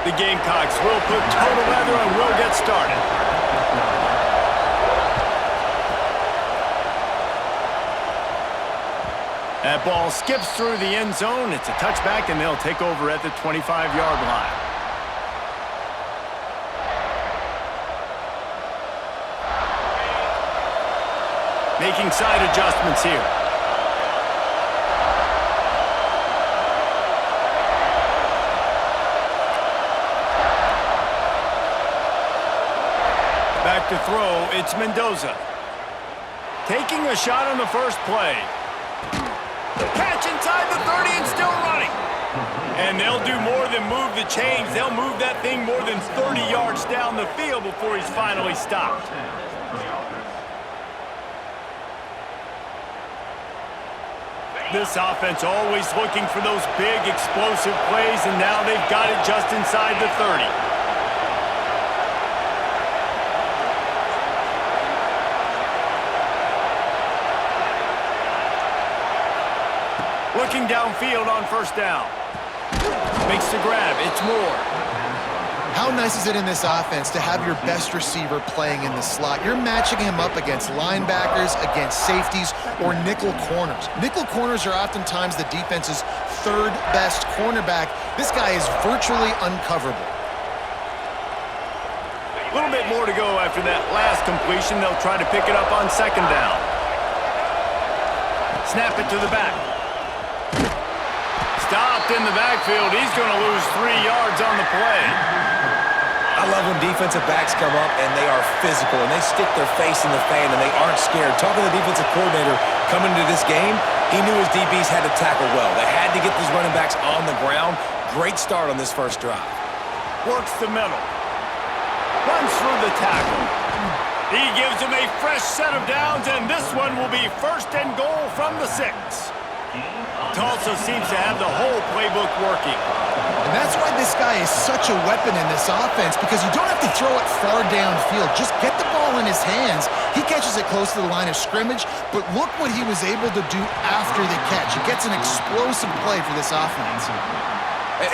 The Gamecocks will put total leather and will get started. That ball skips through the end zone. It's a touchback, and they'll take over at the 25-yard line. Making side adjustments here. Back to throw, it's Mendoza. Taking a shot on the first play. Catch inside the 30 and still running. And they'll do more than move the chains. They'll move that thing more than 30 yards down the field before he's finally stopped. This offense always looking for those big, explosive plays, and now they've got it just inside the 30. Looking downfield on first down. Makes the grab. It's Moore. How nice is it in this offense to have your best receiver playing in the slot? You're matching him up against linebackers, against safeties, or nickel corners. Nickel corners are oftentimes the defense's third best cornerback. This guy is virtually uncoverable. A little bit more to go after that last completion. They'll try to pick it up on second down. Snap it to the back. Stopped in the backfield. He's going to lose 3 yards on the play. I love when defensive backs come up and they are physical and they stick their face in the fan and they aren't scared. Talking to the defensive coordinator coming into this game, he knew his DBs had to tackle well. They had to get these running backs on the ground. Great start on this first drive. Works the middle. Runs through the tackle. He gives him a fresh set of downs, and this one will be first and goal from the 6. Tulsa seems to have the whole playbook working. And that's why this guy is such a weapon in this offense, because you don't have to throw it far downfield. Just get the ball in his hands. He catches it close to the line of scrimmage, but look what he was able to do after the catch. He gets an explosive play for this offense.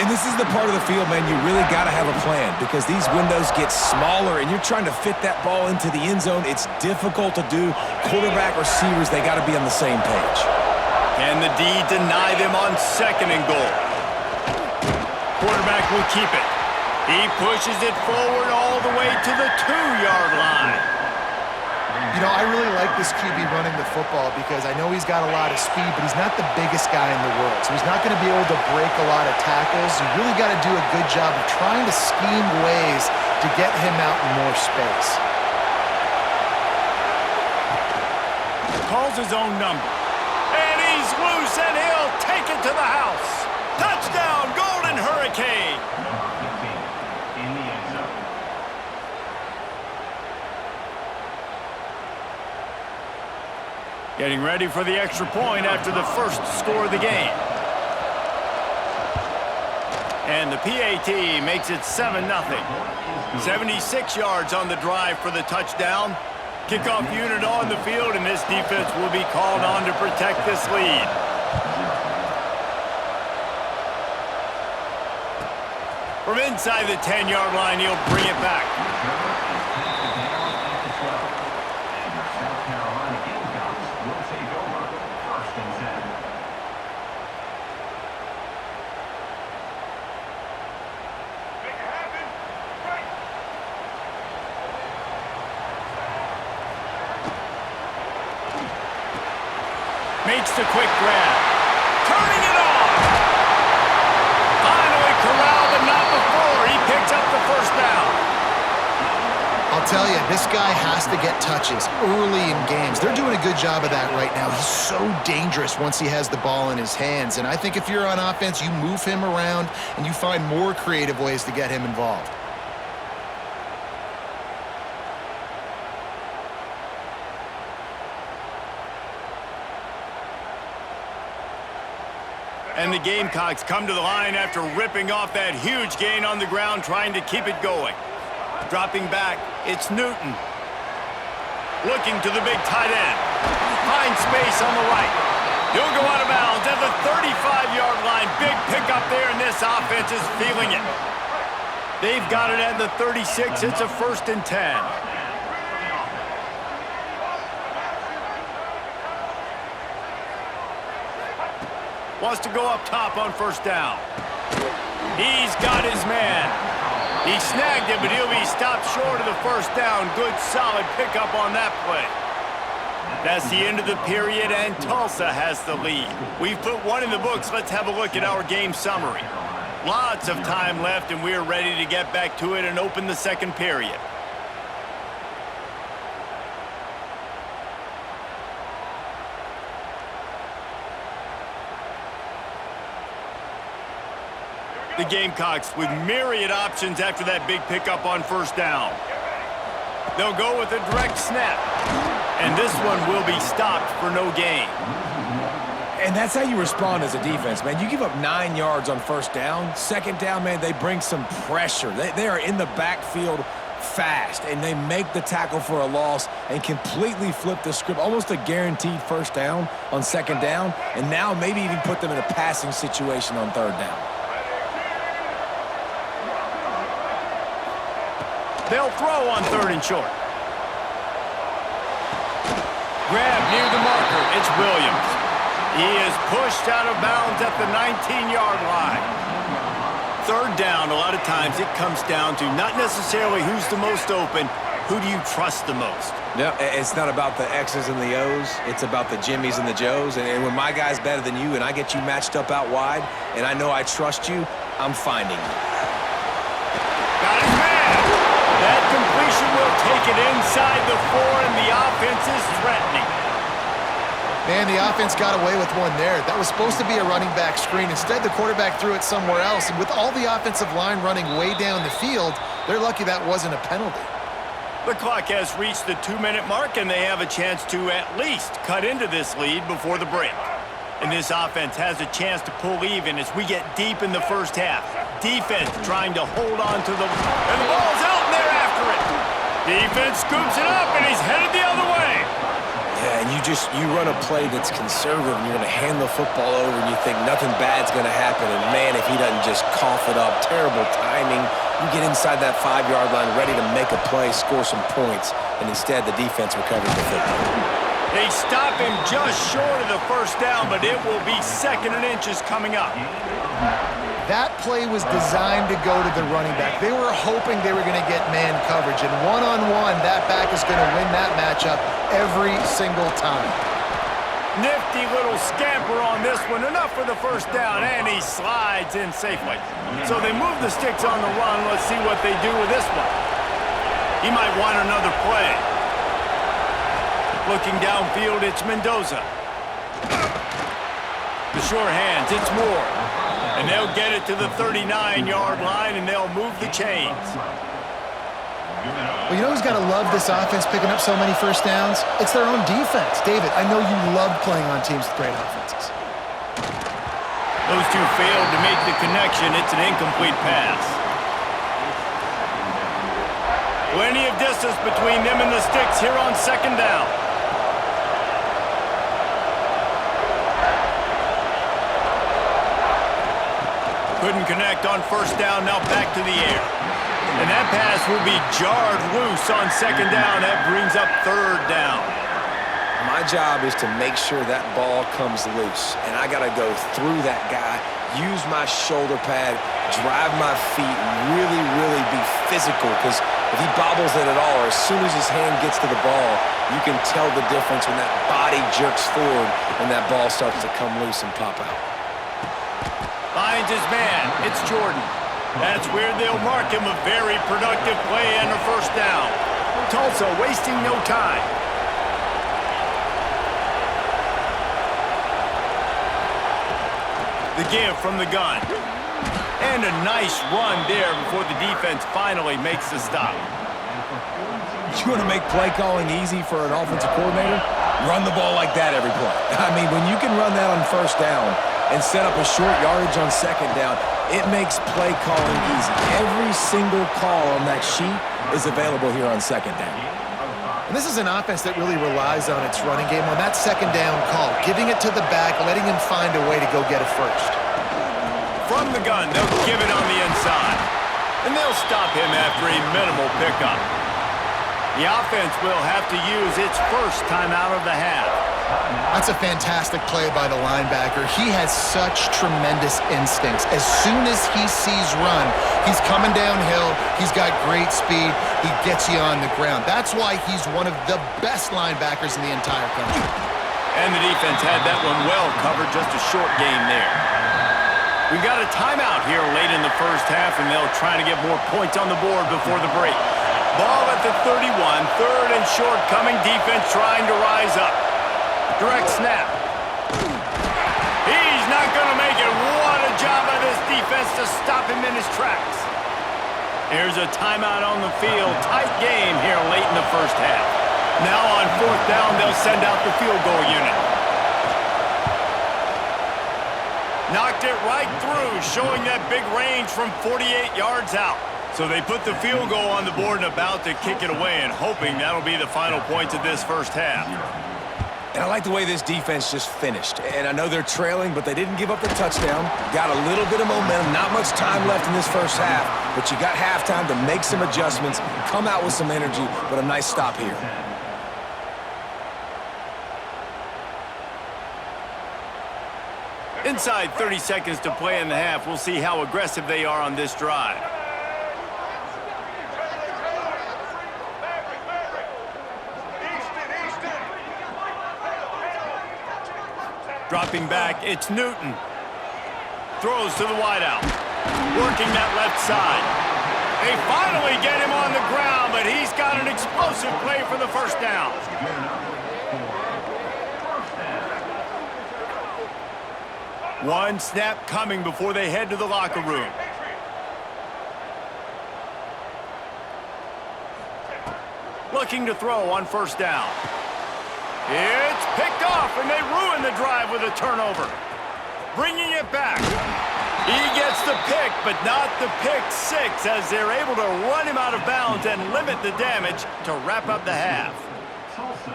And this is the part of the field, man, you really got to have a plan because these windows get smaller and you're trying to fit that ball into the end zone. It's difficult to do. Quarterback, receivers, they got to be on the same page. Can the D deny them on second and goal? Quarterback will keep it. He pushes it forward all the way to the 2-yard line. You know, I really like this QB running the football because I know he's got a lot of speed, but he's not the biggest guy in the world. So he's not going to be able to break a lot of tackles. You really got to do a good job of trying to scheme ways to get him out in more space. Calls his own number. And he's loose, and he'll take it to the house. Touchdown, Golden Hurricane. Getting ready for the extra point after the first score of the game. And the PAT makes it 7-0. 76 yards on the drive for the touchdown. Kickoff unit on the field, and this defense will be called on to protect this lead. From inside the 10-yard line, he'll bring it back. Makes the quick grab. Turning it on. Finally corralled, but not before. He picks up the first down. I'll tell you, this guy has to get touches early in games. They're doing a good job of that right now. He's so dangerous once he has the ball in his hands. And I think if you're on offense, you move him around and you find more creative ways to get him involved. And the Gamecocks come to the line after ripping off that huge gain on the ground, trying to keep it going. Dropping back, it's Newton. Looking to the big tight end. Finds space on the right. He'll go out of bounds at the 35-yard line. Big pickup there, and this offense is feeling it. They've got it at the 36. It's a 1st and 10. Wants to go up top on 1st down. He's got his man. He snagged it, but he'll be stopped short of the 1st down. Good, solid pickup on that play. That's the end of the period, and Tulsa has the lead. We've put one in the books. Let's have a look at our game summary. Lots of time left, and we're ready to get back to it and open the 2nd period. The Gamecocks with myriad options after that big pickup on 1st down. They'll go with a direct snap. And this one will be stopped for no gain. And that's how you respond as a defense, man. You give up 9 yards on 1st down. 2nd down, man, they bring some pressure. They are in the backfield fast, and they make the tackle for a loss and completely flip the script. Almost a guaranteed 1st down on 2nd down, and now maybe even put them in a passing situation on 3rd down. They'll throw on 3rd and short. Grab near the marker. It's Williams. He is pushed out of bounds at the 19-yard line. 3rd down, a lot of times it comes down to not necessarily who's the most open, who do you trust the most? No, it's not about the X's and the O's. It's about the Jimmys and the Joes. And when my guy's better than you and I get you matched up out wide and I know I trust you, I'm finding you. Got his man. That completion will take it inside the 4, and the offense is threatening. Man, the offense got away with one there. That was supposed to be a running back screen. Instead, the quarterback threw it somewhere else. And with all the offensive line running way down the field, they're lucky that wasn't a penalty. The clock has reached the 2-minute mark, and they have a chance to at least cut into this lead before the break. And this offense has a chance to pull even as we get deep in the 1st half. Defense trying to hold on to the... And the ball's out, and they're after it. Defense scoops it up, and he's headed the other way. Yeah, and you run a play that's conservative, and you're going to hand the football over, and you think nothing bad's going to happen. And, man, if he doesn't just cough it up, terrible timing. You get inside that 5-yard line ready to make a play, score some points, and instead the defense recovers the football. They stop him just short of the 1st down, but it will be 2nd and inches coming up. That play was designed to go to the running back. They were hoping they were going to get man coverage, and one-on-one, that back is going to win that matchup every single time. Nifty little scamper on this one. Enough for the 1st down, and he slides in safely. So they move the sticks on the run. Let's see what they do with this one. He might want another play. Looking downfield, it's Mendoza. The sure hands, it's Moore. And they'll get it to the 39-yard line, and they'll move the chains. Well, you know who's got to love this offense picking up so many 1st downs? It's their own defense. David, I know you love playing on teams with great offenses. Those two failed to make the connection. It's an incomplete pass. Plenty of distance between them and the sticks here on 2nd down. Couldn't connect on 1st down, now back to the air. And that pass will be jarred loose on 2nd down. That brings up 3rd down. My job is to make sure that ball comes loose, and I got to go through that guy, use my shoulder pad, drive my feet, really, really be physical, because if he bobbles it at all, or as soon as his hand gets to the ball, you can tell the difference when that body jerks forward and that ball starts to come loose and pop out. Finds his man. It's Jordan. That's where they'll mark him. A very productive play and a 1st down. Tulsa wasting no time. The give from the gun. And a nice run there before the defense finally makes the stop. You want to make play calling easy for an offensive coordinator? Run the ball like that every play. I mean, when you can run that on 1st down and set up a short yardage on 2nd down, it makes play calling easy. Every single call on that sheet is available here on 2nd down. And this is an offense that really relies on its running game on that 2nd down call, giving it to the back, letting him find a way to go get it first. From the gun, they'll give it on the inside. And they'll stop him after a minimal pickup. The offense will have to use its first timeout of the half. That's a fantastic play by the linebacker. He has such tremendous instincts. As soon as he sees run, he's coming downhill. He's got great speed. He gets you on the ground. That's why he's one of the best linebackers in the entire country. And the defense had that one well covered, just a short game there. We've got a timeout here late in the first half, and they'll try to get more points on the board before the break. Ball at the 31, third and short coming, defense trying to rise up. Direct snap. He's not going to make it. What a job by this defense to stop him in his tracks. Here's a timeout on the field. Tight game here late in the first half. Now on fourth down, they'll send out the field goal unit. Knocked it right through, showing that big range from 48 yards out. So they put the field goal on the board and about to kick it away, and hoping that'll be the final points of this first half. And I like the way this defense just finished. And I know they're trailing, but they didn't give up the touchdown. Got a little bit of momentum. Not much time left in this first half, but you got halftime to make some adjustments, come out with some energy, but a nice stop here. Inside 30 seconds to play in the half. We'll see how aggressive they are on this drive. Dropping back, it's Newton. Throws to the wideout. Working that left side. They finally get him on the ground, but he's got an explosive play for the first down. One snap coming before they head to the locker room. Looking to throw on first down. It's picked off, and they ruin the drive with a turnover. Bringing it back. He gets the pick, but not the pick six, as they're able to run him out of bounds and limit the damage to wrap up the half. Tulsa,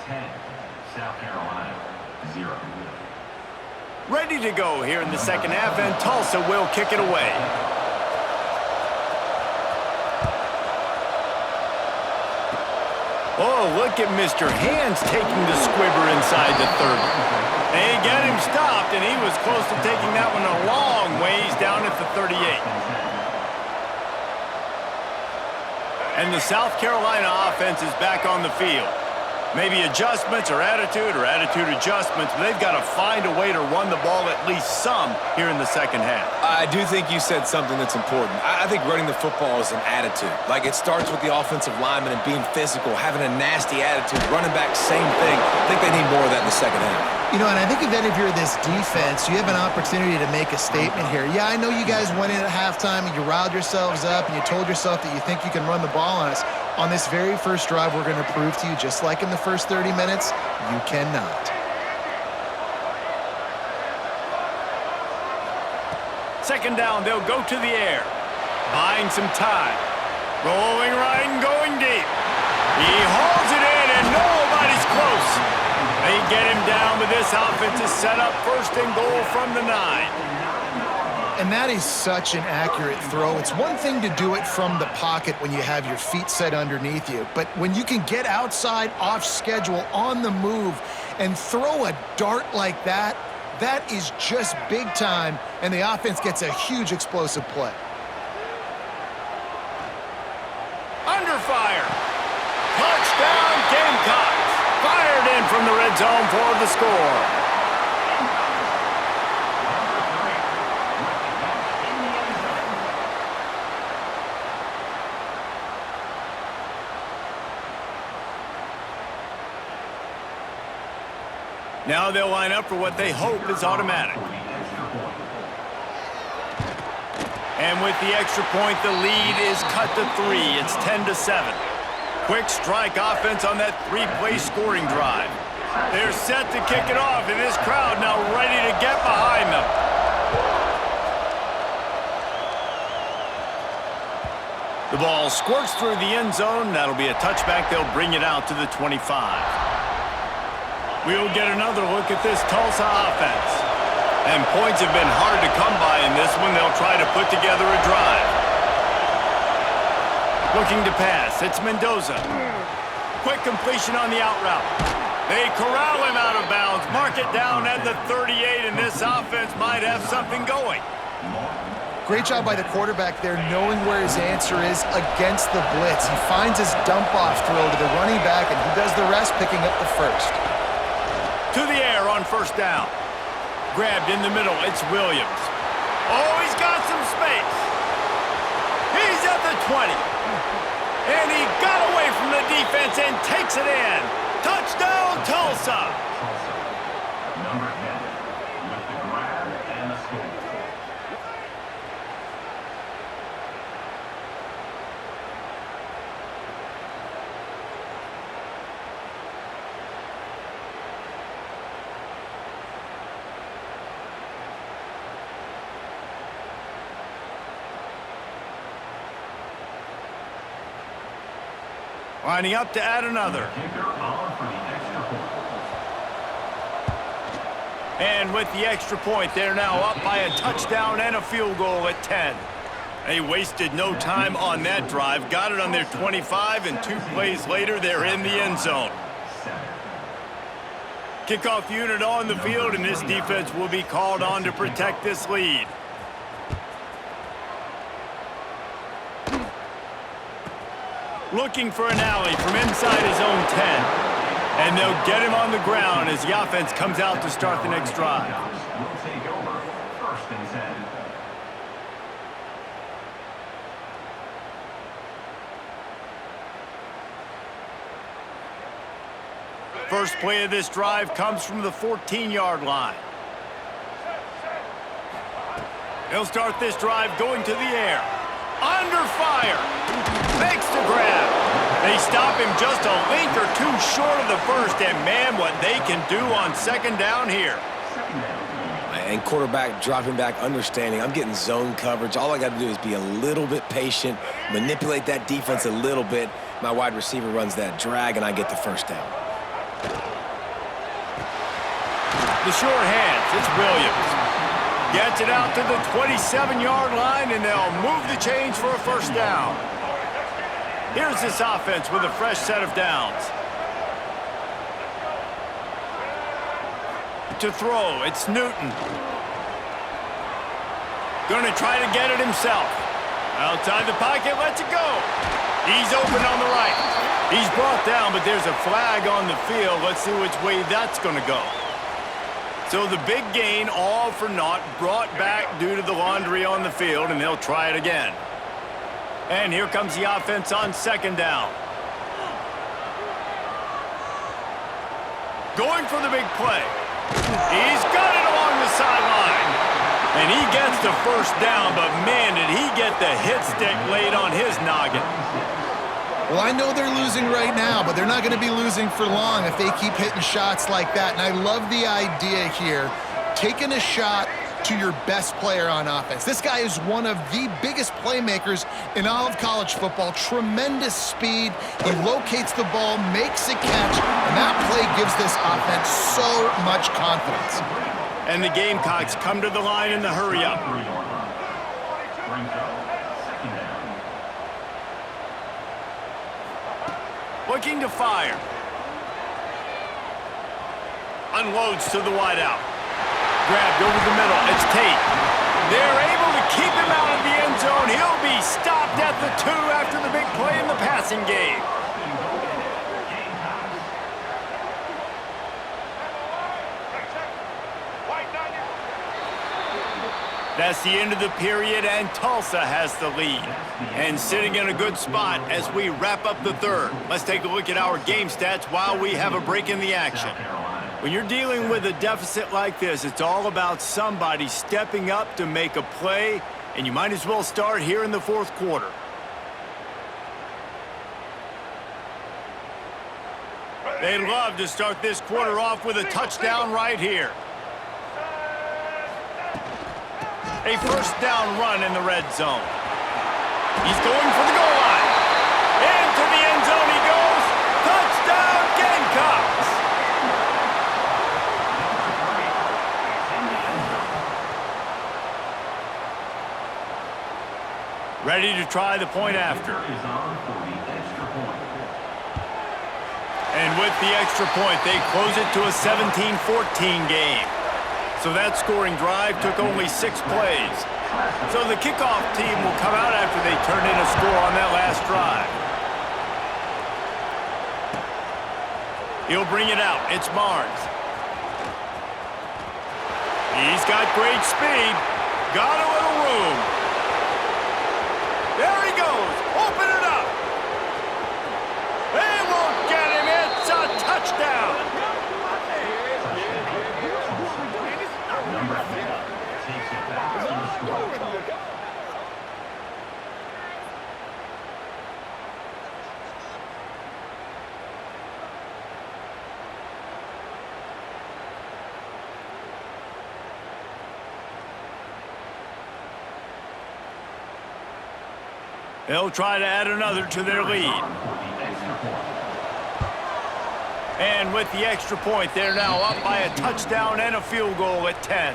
10. South Carolina, 0. Ready to go here in the second half, and Tulsa will kick it away. Oh, look at Mr. Hands taking the squibber inside the 30. They get him stopped, and he was close to taking that one a long ways down at the 38. And the South Carolina offense is back on the field. Maybe adjustments or attitude adjustments, but they've got to find a way to run the ball at least some here in the second half. I do think you said something that's important. I think running the football is an attitude. Like, it starts with the offensive lineman and being physical, having a nasty attitude. Running back, same thing. I think they need more of that in the second half. You know, and I think if you're this defense, you have an opportunity to make a statement here. Yeah, I know you guys went in at halftime and you riled yourselves up and you told yourself that you think you can run the ball on us. On this very first drive, we're going to prove to you, just like in the first 30 minutes, you cannot. Second down, they'll go to the air. Buying some time. Rolling right and going deep. He hauls it in, and nobody's close. They get him down, but this offense is set up first and goal from the 9. And that is such an accurate throw. It's one thing to do it from the pocket when you have your feet set underneath you, but when you can get outside, off schedule, on the move, and throw a dart like that, that is just big time, and the offense gets a huge explosive play. Under fire. Touchdown, Gamecocks. Fired in from the red zone for the score. Now they'll line up for what they hope is automatic. And with the extra point, the lead is cut to 3. It's 10-7. Quick strike offense on that 3-play scoring drive. They're set to kick it off, and this crowd now ready to get behind them. The ball squirts through the end zone. That'll be a touchback. They'll bring it out to the 25. We'll get another look at this Tulsa offense. And points have been hard to come by in this one. They'll try to put together a drive. Looking to pass. It's Mendoza. Quick completion on the out route. They corral him out of bounds. Mark it down at the 38, and this offense might have something going. Great job by the quarterback there, knowing where his answer is against the blitz. He finds his dump-off throw to the running back, and he does the rest, picking up the first. To the air on first down. Grabbed in the middle, it's Williams. Oh, he's got some space. He's at the 20. And he got away from the defense and takes it in. Touchdown, Tulsa. Number 10 with the grab and the score. Lining up to add another. Kicker on for the extra point. And with the extra point, they're now up by a touchdown and a field goal at 10. They wasted no time on that drive. Got it on their 25, and 2 plays later, they're in the end zone. Kickoff unit on the field, and this defense will be called on to protect this lead. Looking for an alley from inside his own 10. And they'll get him on the ground as the offense comes out to start the next drive. Will take over first and 10. First play of this drive comes from the 14-yard line. He'll start this drive going to the air. Under fire. Makes the grab. They stop him just a length or two short of the first, and man, what they can do on second down here. And quarterback dropping back, understanding I'm getting zone coverage. All I got to do is be a little bit patient, manipulate that defense a little bit. My wide receiver runs that drag, and I get the first down. The short hands, it's Williams. Gets it out to the 27-yard line, and they'll move the chains for a first down. Here's this offense with a fresh set of downs. To throw, it's Newton. Gonna try to get it himself. Outside the pocket, lets it go. He's open on the right. He's brought down, but there's a flag on the field. Let's see which way that's gonna go. So the big gain, all for naught, brought back due to the laundry on the field, and they'll try it again. And here comes the offense on second down. Going for the big play. He's got it along the sideline. And he gets the first down, but man, did he get the hit stick laid on his noggin. Well, I know they're losing right now, but they're not going to be losing for long if they keep hitting shots like that. And I love the idea here, taking a shot to your best player on offense. This guy is one of the biggest playmakers in all of college football. Tremendous speed. He locates the ball, makes a catch, and that play gives this offense so much confidence. And the Gamecocks come to the line in the hurry-up. Looking to fire. Unloads to the wideout. Grabbed over the middle. It's Tate. They're able to keep him out of the end zone. He'll be stopped at the 2 after the big play in the passing game. That's the end of the period, and Tulsa has the lead. And sitting in a good spot as we wrap up the third. Let's take a look at our game stats while we have a break in the action. When you're dealing with a deficit like this, it's all about somebody stepping up to make a play, and you might as well start here in the fourth quarter. They'd love to start this quarter off with a touchdown right here. A first down run in the red zone. He's going for the goal line. Into the end zone he goes. Touchdown, Gamecocks! Ready to try the point after. Is on for the extra point. And with the extra point, they close it to a 17-14 game. So that scoring drive took only 6 plays. So the kickoff team will come out after they turn in a score on that last drive. He'll bring it out. It's Barnes. He's got great speed. Got a little room. There he goes. Open it up. They won't get him. It's a touchdown. Number 10 takes it back to the score. They'll try to add another to their lead. And with the extra point, they're now up by a touchdown and a field goal at 10.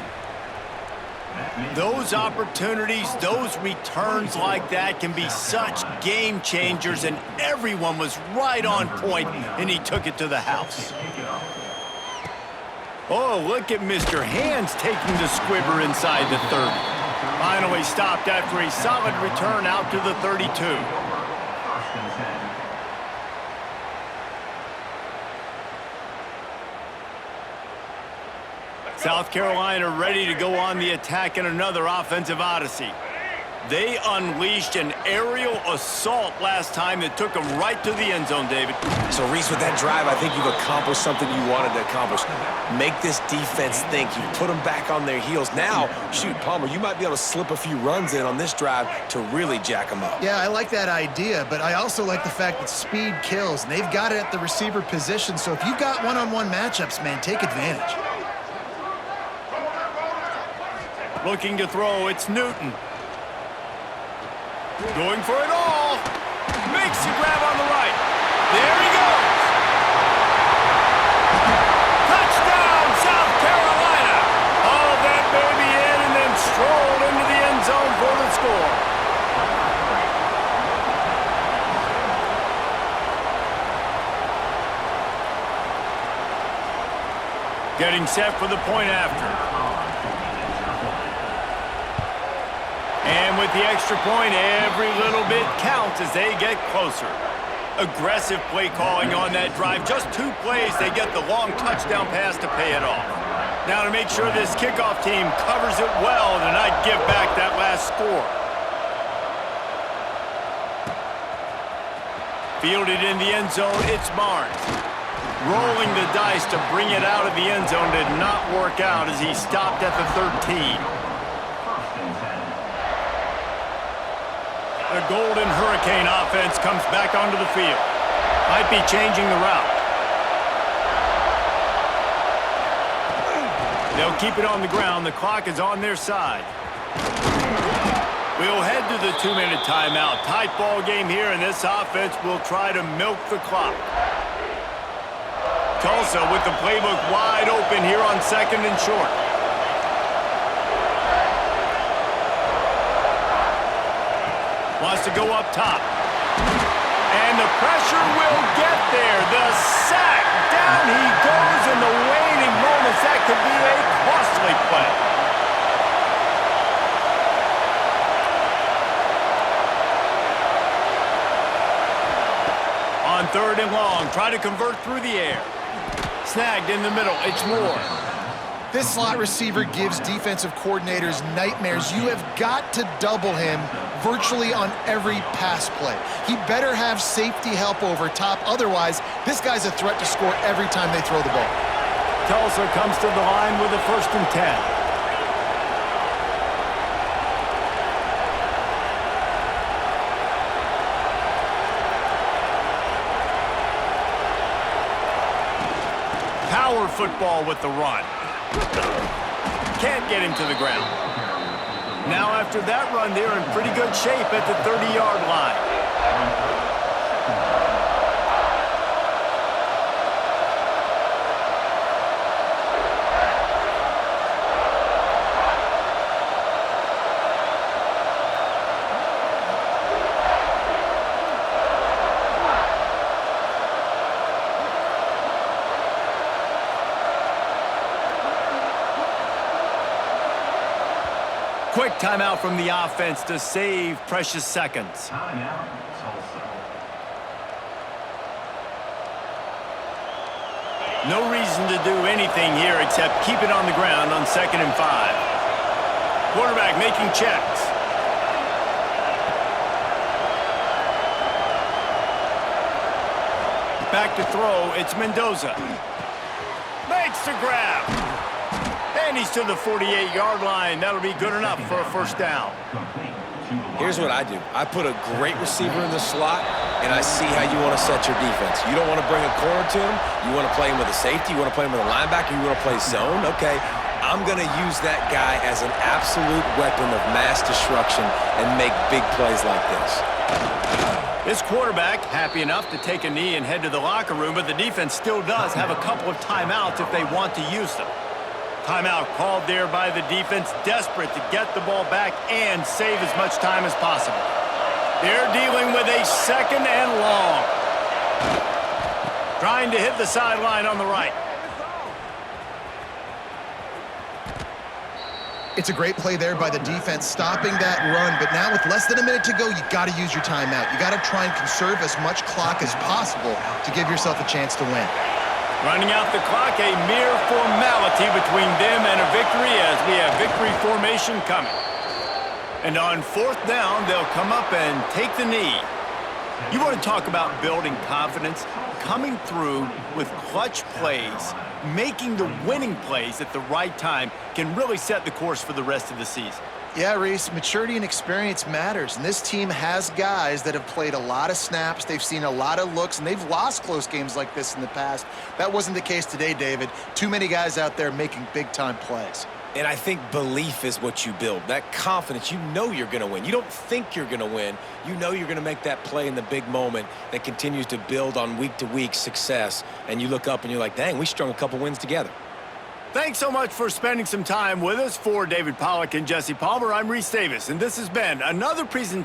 Those opportunities, those returns like that can be such game changers, and everyone was right on point, and he took it to the house. Oh, look at Mr. Hands taking the squibber inside the 30. Finally stopped after a solid return out to the 32. South Carolina ready to go on the attack in another offensive odyssey. They unleashed an aerial assault last time that took them right to the end zone, David. So, Reese, with that drive, I think you've accomplished something you wanted to accomplish. Make this defense think. You put them back on their heels. Now, shoot, Palmer, you might be able to slip a few runs in on this drive to really jack them up. Yeah, I like that idea, but I also like the fact that speed kills, and they've got it at the receiver position, so if you've got one-on-one matchups, man, take advantage. Looking to throw, it's Newton. Going for it all. Makes the grab on the right. There he goes. Touchdown, South Carolina. Hauled that baby in and then strolled into the end zone for the score. Getting set for the point after. And with the extra point, every little bit counts as they get closer. Aggressive play calling on that drive. Just 2 plays, they get the long touchdown pass to pay it off. Now to make sure this kickoff team covers it well to not give back that last score. Fielded in the end zone, it's Barnes. Rolling the dice to bring it out of the end zone did not work out as he stopped at the 13. The Golden Hurricane offense comes back onto the field. Might be changing the route. They'll keep it on the ground. The clock is on their side. We'll head to the 2-minute timeout. Tight ball game here, and this offense will try to milk the clock. Tulsa with the playbook wide open here on 2nd and short. Wants to go up top. And the pressure will get there. The sack. Down he goes in the waning moments. That could be a costly play. On 3rd and long, try to convert through the air. Snagged in the middle. It's Moore. This slot receiver gives defensive coordinators nightmares. You have got to double him virtually on every pass play. He better have safety help over top. Otherwise, this guy's a threat to score every time they throw the ball. Tulsa comes to the line with a 1st and 10. Power football with the run. Can't get him to the ground. Now after that run, they're in pretty good shape at the 30-yard line. quick timeout from the offense to save precious seconds. Timeout, Tulsa. No reason to do anything here except keep it on the ground on 2nd and 5. Quarterback making checks. Back to throw, it's Mendoza. Makes the grab. And he's to the 48-yard line. That'll be good enough for a first down. Here's what I do. I put a great receiver in the slot, and I see how you want to set your defense. You don't want to bring a corner to him. You want to play him with a safety. You want to play him with a linebacker. You want to play zone. Okay, I'm going to use that guy as an absolute weapon of mass destruction and make big plays like this. This quarterback happy enough to take a knee and head to the locker room, but the defense still does have a couple of timeouts if they want to use them. Timeout called there by the defense, desperate to get the ball back and save as much time as possible. They're dealing with a 2nd and long. Trying to hit the sideline on the right. It's a great play there by the defense, stopping that run. But now with less than a minute to go, you got to use your timeout. You got to try and conserve as much clock as possible to give yourself a chance to win. Running out the clock, a mere formality between them and a victory as we have victory formation coming. And on 4th down, they'll come up and take the knee. You want to talk about building confidence? Coming through with clutch plays, making the winning plays at the right time can really set the course for the rest of the season. Yeah, Reese, maturity and experience matters, and this team has guys that have played a lot of snaps, they've seen a lot of looks, and they've lost close games like this in the past. That wasn't the case today, David. Too many guys out there making big-time plays. And I think belief is what you build. That confidence, you know you're going to win. You don't think you're going to win. You know you're going to make that play in the big moment that continues to build on week-to-week success. And you look up and you're like, dang, we strung a couple wins together. Thanks so much for spending some time with us. For David Pollack and Jesse Palmer, I'm Reese Davis, and this has been another presentation.